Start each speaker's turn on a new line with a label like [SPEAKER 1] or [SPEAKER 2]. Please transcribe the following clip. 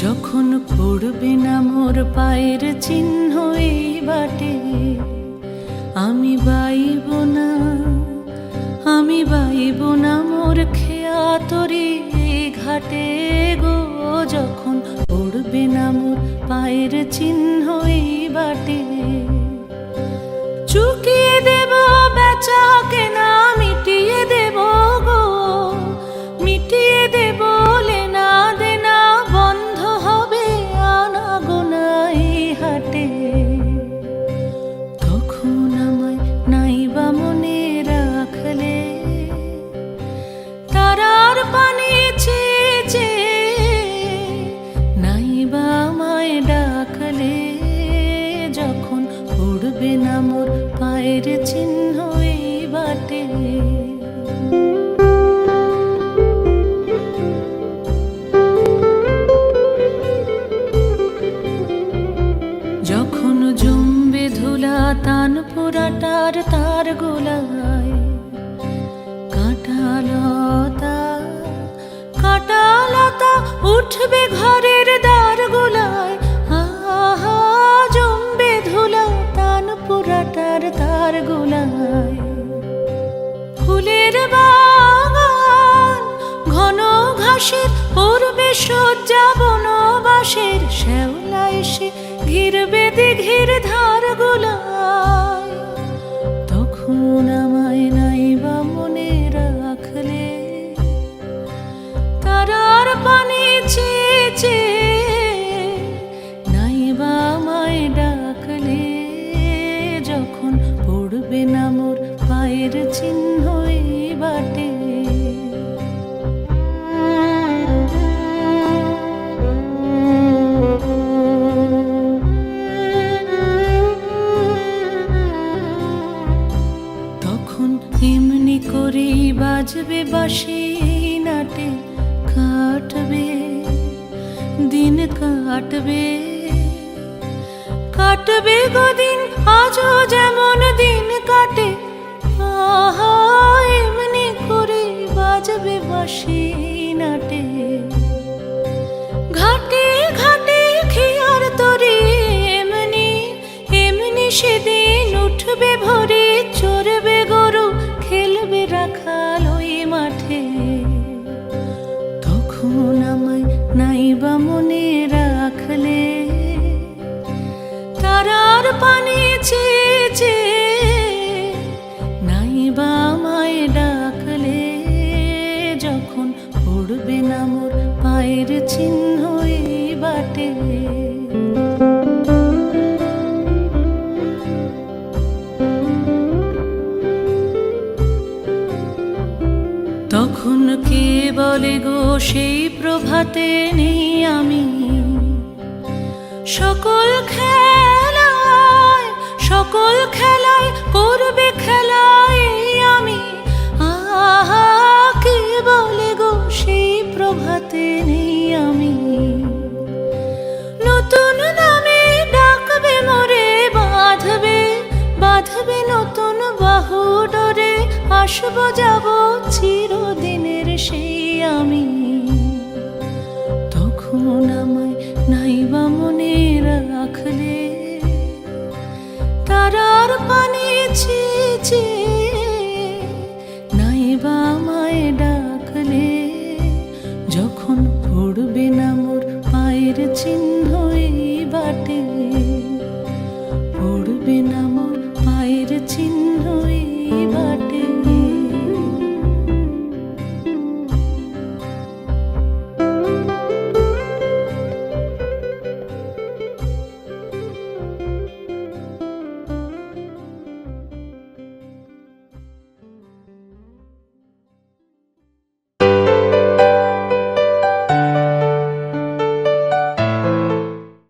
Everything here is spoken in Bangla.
[SPEAKER 1] যখন পড়বে না মোর পায়ের চিহ্ন এই বাটে, আমি বাইব না, আমি বাইব না মোর খেয়া তরি ঘাটে গো। যখন পড়বে না মোর পায়ের চিহ্ন এই বাটে, চুকিয়ে দেব বেচা কেনা, মিটিয়ে দেব গো, মিটিয়ে দেব লেনা দেনা, বন্ধ হবে আনা গোনা এই হাটে। তখন আমায় নাইবা মনে রাখলে, তারার পানি চেয়ে চেয়ে নাইবা আমায় ডাকলে। যখন পড়বে না মোর পায়ের চিহ্ন এই বাটে, যখন জমবে ধুলা তান পোড়াটার তার গোলায়, কাঁটালতা কাঁটালতা উঠবে ঘরের দ্বার গোলায়। আহা জমবে ধুলা তান পোড়াটার তার গোলায়। ফুলের বাগান ঘন ঘাসের পূর্বে সজ্জা বনবাসের, শ্যাওলা এসে ঘিরবে দিঘির ধার গোলায়। তখন আমায় নাইবা মনে রাখলে, তারার পানি চেয়ে চেয়ে নাইবা আমায় ডাকলে। যখন পড়বে না মোর পায়ের চিহ্ন এই বাটে, তখন এমনি করেই বাজবে বাঁশি নাটে, কাটবে দিন কাটবে, কাটবে গদিন আজও যেমন দিন কাটে। আহা এমনি করে বাজবে বাঁশি নাটে, ঘাটে ঘাটে খেয়ার তরি এমনি এমনি সেদিন উঠবে ভরে, চড়বে গরু খেলবে রাখাল ওই মাঠে। তখন আমায় নাইবা মনে রাখলে, তারার পানি চেয়ে চেয়ে নাইবা আমায় ডাকলে। যখন পড়বে না মোর পায়ের চিহ্ন এই বাটে, তখন কে বলে গো সেই প্রভাতে নেই আমি। সকল খেলায় সকল খেলায় করবে খেলায় আমি। আহা কে বলে গো সেই প্রভাতে নেই আমি। নতুন নামে ডাকবে মোরে, বাঁধবে বাঁধবে নতুন বাহু ডোরে, আসবো যাব চিরদিনের সেই আমি। তখন আমায় নাইবা মনে রাখলে, তারার পানি চেয়ে চেয়ে নাইবা আমায় ডাকলে। যখন পড়বে না মোর পায়ের চিহ্ন